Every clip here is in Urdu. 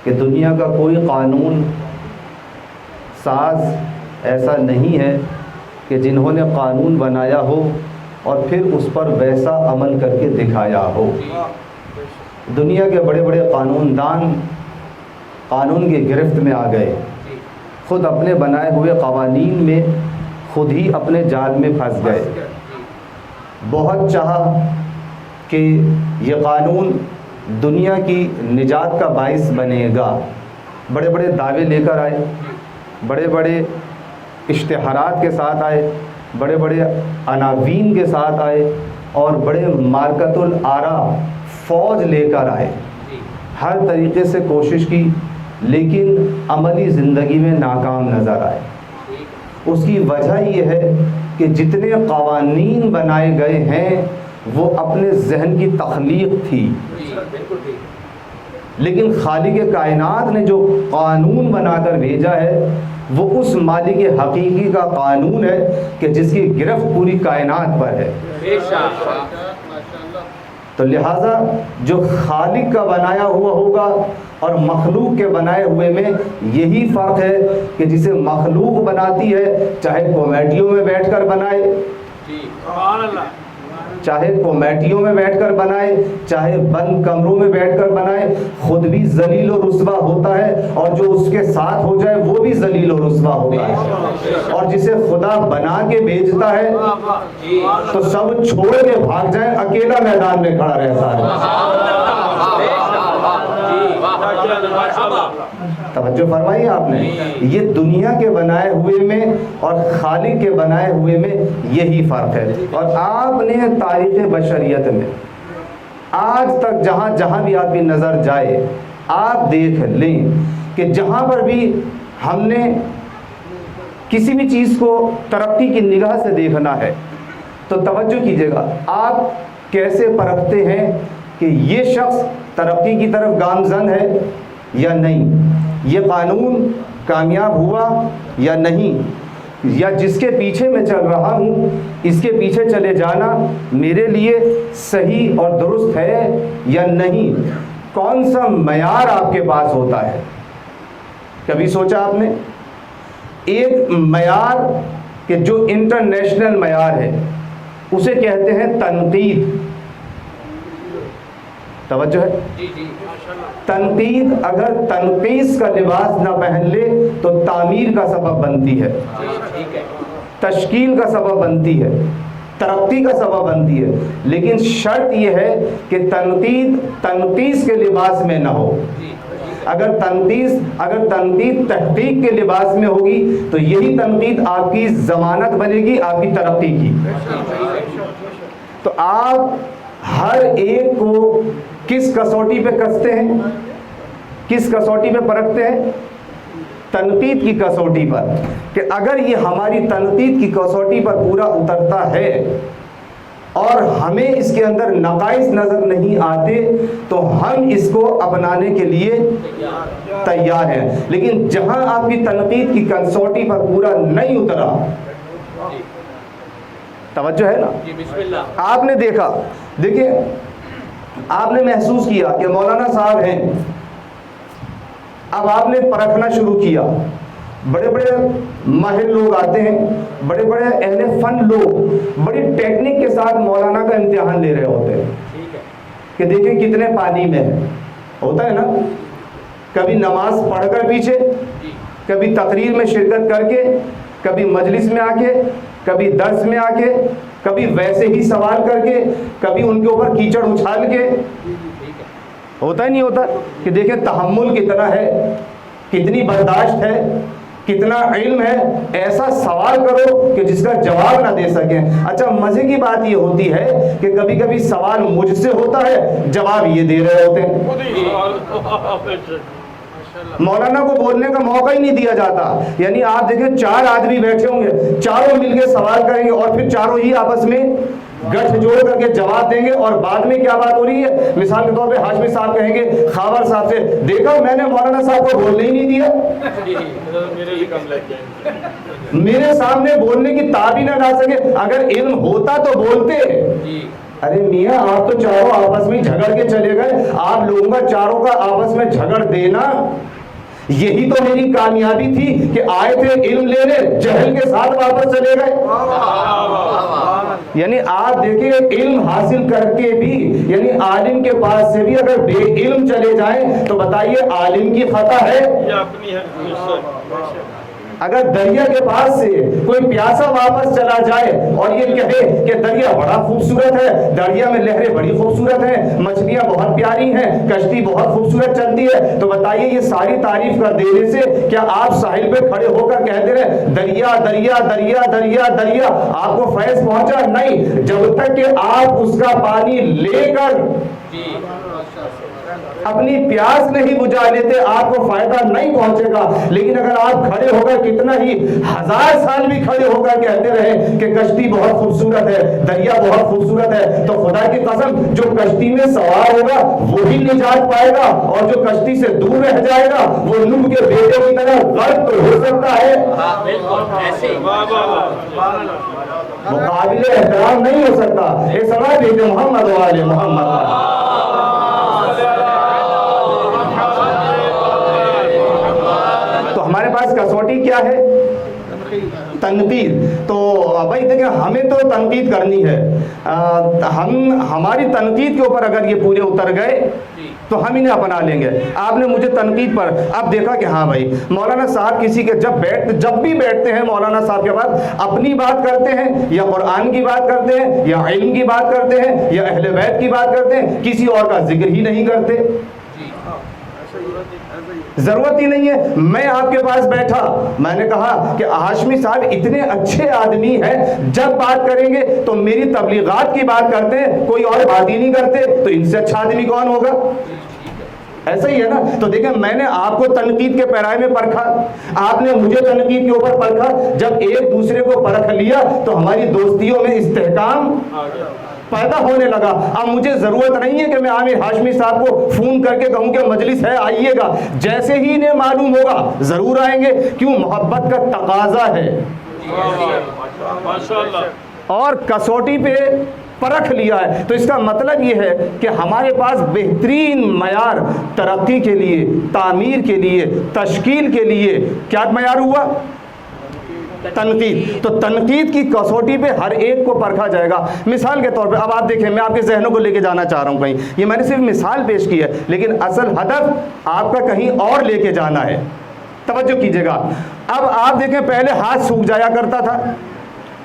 کہ دنیا کا کوئی قانون ساز ایسا نہیں ہے کہ جنہوں نے قانون بنایا ہو اور پھر اس پر ویسا عمل کر کے دکھایا ہو۔ دنیا کے بڑے بڑے قانون دان قانون کی گرفت میں آ گئے، خود اپنے بنائے ہوئے قوانین میں خود ہی اپنے جال میں پھنس گئے۔ بہت چاہا کہ یہ قانون دنیا کی نجات کا باعث بنے گا، بڑے بڑے دعوے لے کر آئے، بڑے بڑے اشتہارات کے ساتھ آئے، بڑے بڑے عناوین کے ساتھ آئے، اور بڑے مارکت الآرا فوج لے کر آئے، ہر طریقے سے کوشش کی، لیکن عملی زندگی میں ناکام نظر آئے۔ اس کی وجہ یہ ہے کہ جتنے قوانین بنائے گئے ہیں وہ اپنے ذہن کی تخلیق تھی، لیکن خالق کائنات نے جو قانون بنا کر بھیجا ہے وہ اس مالک حقیقی کا قانون ہے کہ جس کی گرفت پوری کائنات پر ہے۔ تو لہٰذا جو خالق کا بنایا ہوا ہوگا اور مخلوق کے بنائے ہوئے میں یہی فرق ہے کہ جسے مخلوق بناتی ہے چاہے کمیٹیوں میں بیٹھ کر بنائے، چاہے کمیٹیوں میں بیٹھ کر بنائے، چاہے بند کمروں میں بیٹھ کر بنائے، خود بھی ذلیل و رسوا ہوتا ہے، اور جو اس کے ساتھ ہو جائے وہ بھی ذلیل و رسوا ہوتا ہے۔ اور جسے خدا بنا کے بھیجتا ہے تو سب چھوڑ کے بھاگ جائیں، اکیلا میدان میں کھڑا رہتا ہے۔ توجہ فرمائی آپ نے، یہ دنیا کے بنائے ہوئے میں اور خالق کے بنائے ہوئے میں یہی فرق ہے۔ اور آپ نے تاریخ بشریت میں آج تک جہاں جہاں بھی آپ کی نظر جائے آپ دیکھ لیں کہ جہاں پر بھی ہم نے کسی بھی چیز کو ترقی کی نگاہ سے دیکھنا ہے تو توجہ کیجیے گا، آپ کیسے پرکھتے ہیں کہ یہ شخص ترقی کی طرف گامزن ہے یا نہیں، یہ قانون کامیاب ہوا یا نہیں، یا جس کے پیچھے میں چل رہا ہوں اس کے پیچھے چلے جانا میرے لیے صحیح اور درست ہے یا نہیں، کون سا معیار آپ کے پاس ہوتا ہے؟ کبھی سوچا آپ نے؟ ایک معیار کہ جو انٹرنیشنل معیار ہے اسے کہتے ہیں تنقید۔ توجہ ہے؟ تنقید اگر تنقیص کا لباس نہ پہن لے تو تعمیر کا سبب بنتی ہے، تشکیل کا سبب بنتی ہے، ترقی کا سبب بنتی ہے، لیکن شرط یہ ہے کہ تنقید تنقیص کے لباس میں نہ ہو۔ اگر تنقید تحقیق کے لباس میں ہوگی تو یہی تنقید آپ کی ضمانت بنے گی آپ کی ترقی کی۔ تو آپ ہر ایک کو کس کسوٹی پہ کستے ہیں، کس کسوٹی پہ پرکھتے ہیں؟ تنقید کی کسوٹی پر، کہ اگر یہ ہماری تنقید کی کسوٹی پر پورا اترتا ہے اور ہمیں اس کے اندر نقائص نظر نہیں آتے تو ہم اس کو اپنانے کے لیے تیار ہیں، لیکن جہاں آپ کی تنقید کی کسوٹی پر پورا نہیں اترا، توجہ ہے نا، آپ نے دیکھا، دیکھیں آپ نے محسوس کیا کہ مولانا صاحب ہیں، اب آپ نے پرکھنا شروع کیا، بڑے بڑے ماہر لوگ آتے ہیں، بڑے بڑے اہل فن لوگ بڑی ٹیکنک کے ساتھ مولانا کا امتحان لے رہے ہوتے ہیں کہ دیکھیں کتنے پانی میں ہے، ہوتا ہے نا، کبھی نماز پڑھ کر پیچھے، کبھی تقریر میں شرکت کر کے، کبھی مجلس میں آ کے، کبھی درس میں آ کے، کبھی ویسے ہی سوال کر کے، کبھی ان کے اوپر کیچڑ اچھال کے، ہوتا ہی نہیں ہوتا کہ دیکھیں تحمل کتنا ہے، کتنی برداشت ہے، کتنا علم ہے، ایسا سوال کرو کہ جس کا جواب نہ دے سکیں۔ اچھا مزے کی بات یہ ہوتی ہے کہ کبھی کبھی سوال مجھ سے ہوتا ہے، جواب یہ دے رہے ہوتے ہیں، مولانا کو بولنے کا موقع ہی نہیں دیا جاتا۔ یعنی آپ دیکھیں 4 آدمی بیٹھے ہوں گے، چاروں مل کے سوال کریں گے اور پھر چاروں ہی آپس میں گٹھ جوڑ کر کے جواب دیں گے، اور بعد میں کیا بات ہو رہی ہے، مثال کے طور پہ ہاشمی صاحب کہیں گے خاور صاحب سے، دیکھا میں نے مولانا صاحب کو بولنے ہی نہیں دیا، میرے سامنے بولنے کی تاب ہی نہ لا سکے، اگر علم ہوتا تو بولتے، ارے میاں آپ تو چاروں آپس میں جھگڑ کے چلے گئے، آپ لوگوں کا چاروں کا آپس میں جھگڑ دینا یہی تو میری کامیابی تھی کہ آئے تھے علم لینے، جہل کے ساتھ واپس چلے گئے۔ یعنی آپ دیکھیں علم حاصل کر کے بھی، یعنی عالم کے پاس سے بھی اگر بے علم چلے جائیں تو بتائیے عالم کی خطا ہے؟ اگر دریا کے پاس سے کوئی پیاسا واپس چلا جائے اور یہ کہے کہ دریا بڑا خوبصورت ہے، دریا میں لہریں بڑی خوبصورت ہیں، مچھلیاں بہت پیاری ہیں، کشتی بہت خوبصورت چلتی ہے، تو بتائیے یہ ساری تعریف کر دینے سے کیا آپ ساحل پہ کھڑے ہو کر کہتے رہے دریا دریا دریا دریا دریا، آپ کو فیض پہنچا؟ نہیں، جب تک کہ آپ اس کا پانی لے کر اپنی پیاس نہیں بجھا لیتے آپ کو فائدہ نہیں پہنچے گا۔ لیکن اگر آپ کھڑے ہو کر کتنا ہی 1000 سال بھی کھڑے ہو کر کہتے رہے کہ کشتی بہت خوبصورت ہے، دریا بہت خوبصورت ہے، تو خدا کی قسم جو کشتی میں سوار ہوگا وہی نجات پائے گا، اور جو کشتی سے دور رہ جائے گا وہ نوح کے بیٹے کی طرح غرق تو ہو سکتا ہے، مقابل احترام نہیں ہو سکتا۔ اے سماج بیٹے محمد و آل محمد۔ ہمارے پاس کسوٹی کیا ہے؟ تنقید۔ تو بھائی دیکھیں ہمیں تو تنقید کرنی ہے، ہماری تنقید کے اوپر اگر یہ پورے اتر گئے تو ہم انہیں اپنا لیں گے۔ آپ نے مجھے تنقید پر اب دیکھا کہ ہاں بھائی مولانا صاحب کسی کے جب بھی بیٹھتے ہیں مولانا صاحب کے پاس اپنی بات کرتے ہیں یا قرآن کی بات کرتے ہیں یا علم کی بات کرتے ہیں یا اہل بیت کی بات کرتے ہیں، کسی اور کا ذکر ہی نہیں کرتے۔ ضرورت ہی نہیں ہے۔ میں آپ کے پاس بیٹھا، میں نے کہا کہ ہاشمی صاحب اتنے اچھے آدمی ہیں، جب بات کریں گے تو میری تبلیغات کی بات کرتے ہیں، کوئی اور بات ہی نہیں کرتے، تو ان سے اچھا آدمی کون ہوگا؟ ایسا ہی ہے نا۔ تو دیکھیں میں نے آپ کو تنقید کے پیرائے میں پرکھا، آپ نے مجھے تنقید کے اوپر پرکھا، جب ایک دوسرے کو پرکھ لیا تو ہماری دوستیوں میں استحکام پیدا ہونے لگا۔ اب مجھے ضرورت نہیں ہے کہ میں عامر ہاشمی صاحب کو فون کر کے کہوں کہ مجلس ہے آئیے گا، جیسے ہی انہیں معلوم ہوگا ضرور آئیں گے، کیوں؟ محبت کا تقاضا ہے۔ اور کسوٹی پہ پرکھ لیا ہے، تو اس کا مطلب یہ ہے کہ ہمارے پاس بہترین معیار ترقی کے لیے، تعمیر کے لیے، تشکیل کے لیے کیا معیار ہوا؟ تنقید۔ تو تنقید کی کسوٹی پہ ہر ایک کو پرکھا جائے گا۔ مثال کے طور پہ اب آپ دیکھیں، میں آپ کے ذہنوں کو لے کے جانا چاہ رہا ہوں کہیں، یہ میں نے صرف مثال پیش کی ہے، لیکن اصل ہدف آپ کا کہیں اور لے کے جانا ہے۔ توجہ کیجیے گا۔ اب آپ دیکھیں پہلے ہاتھ سوکھ جایا کرتا تھا،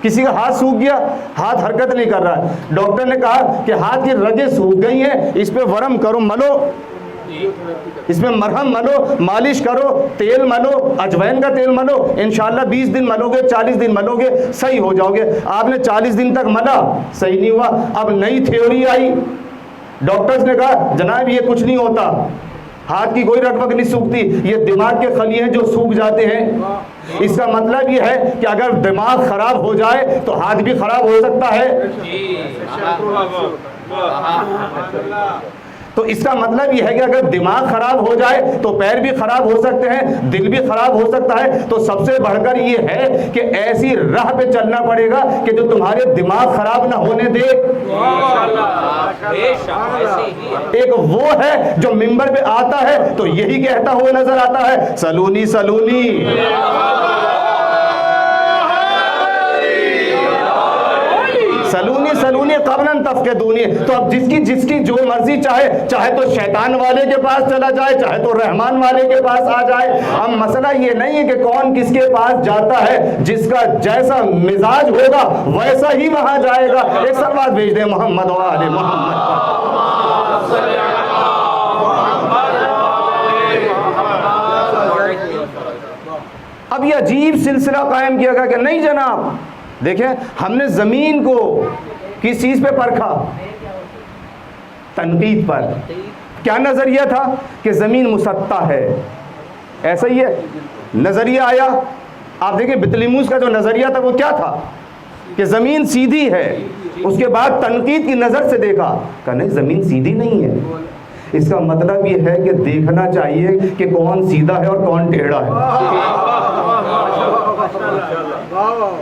کسی کا ہاتھ سوکھ گیا، ہاتھ حرکت نہیں کر رہا ہے، ڈاکٹر نے کہا کہ ہاتھ کی رگیں سوکھ گئی ہیں، اس پہ ورم کرو، ملو، اس میں مرہم ملو، مالش کرو، تیل ملو، اجوائن کا تیل ملو، انشاءاللہ 20 دن ملو گے، 40 دن ملو گے، صحیح ہو جاؤ گے۔ آپ نے 40 دن تک ملا، صحیح نہیں ہوا۔ اب نئی تھیوری آئی، ڈاکٹرز نے کہا جناب یہ کچھ نہیں ہوتا، ہاتھ کی کوئی رگ وگ نہیں سوکھتی، یہ دماغ کے خلیے ہیں جو سوکھ جاتے ہیں۔ اس کا مطلب یہ ہے کہ اگر دماغ خراب ہو جائے تو ہاتھ بھی خراب ہو سکتا ہے۔ تو اس کا مطلب یہ ہے کہ اگر دماغ خراب ہو جائے تو پیر بھی خراب ہو سکتے ہیں، دل بھی خراب ہو سکتا ہے۔ تو سب سے بڑھ کر یہ ہے کہ ایسی راہ پہ چلنا پڑے گا کہ جو تمہارے دماغ خراب نہ ہونے دے۔ ایک وہ ہے جو منبر پہ آتا ہے تو یہی کہتا ہوا نظر آتا ہے، سلونی سلونی، سلونی سلونی قبل ان تفقدونی۔ تو اب جس کی جو مرضی چاہے تو شیطان والے کے پاس چلا جائے، چاہے تو رحمان والے کے پاس آ جائے۔ اب مسئلہ یہ نہیں ہے کہ کون کس کے پاس جاتا ہے، جس کا جیسا مزاج ہوگا ویسا ہی وہاں جائے گا۔ ایک سلوات بھیج دیں محمد و آل محمد۔ اب یہ عجیب سلسلہ قائم کیا گیا کہ نہیں جناب، دیکھیں ہم نے زمین کو کس چیز پہ پرکھا؟ تنقید پر۔ کیا نظریہ تھا؟ کہ زمین مسطح ہے، ایسا ہی ہے نظریہ آیا۔ آپ دیکھیں بطلیموس کا جو نظریہ تھا وہ کیا تھا؟ کہ زمین سیدھی ہے۔ اس کے بعد تنقید کی نظر سے دیکھا، کہ نہیں زمین سیدھی نہیں ہے۔ اس کا مطلب یہ ہے کہ دیکھنا چاہیے کہ کون سیدھا ہے اور کون ٹیڑھا ہے۔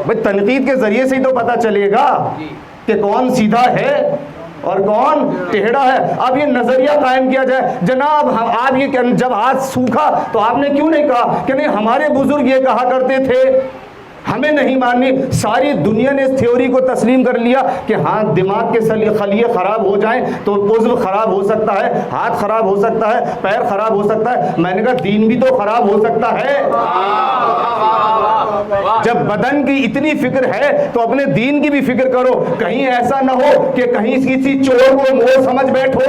بھئی تنقید کے ذریعے سے ہی تو پتہ چلے گا کہ کون سیدھا ہے اور کون ٹیڑھا ہے. اب یہ نظریہ قائم کیا جائے جناب آپ یہ جب ہاتھ سوکھا تو آپ نے کیوں نہیں کہا کہ نہیں ہمارے بزرگ یہ کہا کرتے تھے, ہمیں نہیں ماننی. ساری دنیا نے اس تھیوری کو تسلیم کر لیا کہ ہاں دماغ کے خلیے خراب ہو جائیں تو عضو خراب ہو سکتا ہے, ہاتھ خراب ہو سکتا ہے, پیر خراب ہو سکتا ہے. میں نے کہا دین بھی تو خراب ہو سکتا ہے. جب بدن کی اتنی فکر ہے تو اپنے دین کی بھی فکر کرو. کہیں ایسا نہ ہو کہ کہیں کسی چور کو مور سمجھ بیٹھو.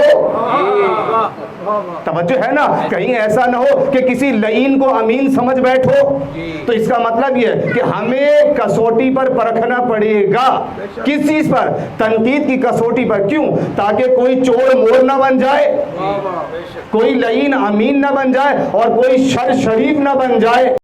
توجہ ہے نا, کہیں ایسا نہ ہو کہ کسی لعین کو امین سمجھ بیٹھو. تو اس کا مطلب یہ ہے کہ ہمیں کسوٹی پر پرکھنا پڑے گا. کس چیز پر؟ تنقید کی کسوٹی پر. کیوں؟ تاکہ کوئی چور مور نہ بن جائے, کوئی لعین امین نہ بن جائے, اور کوئی شر شریف نہ بن جائے.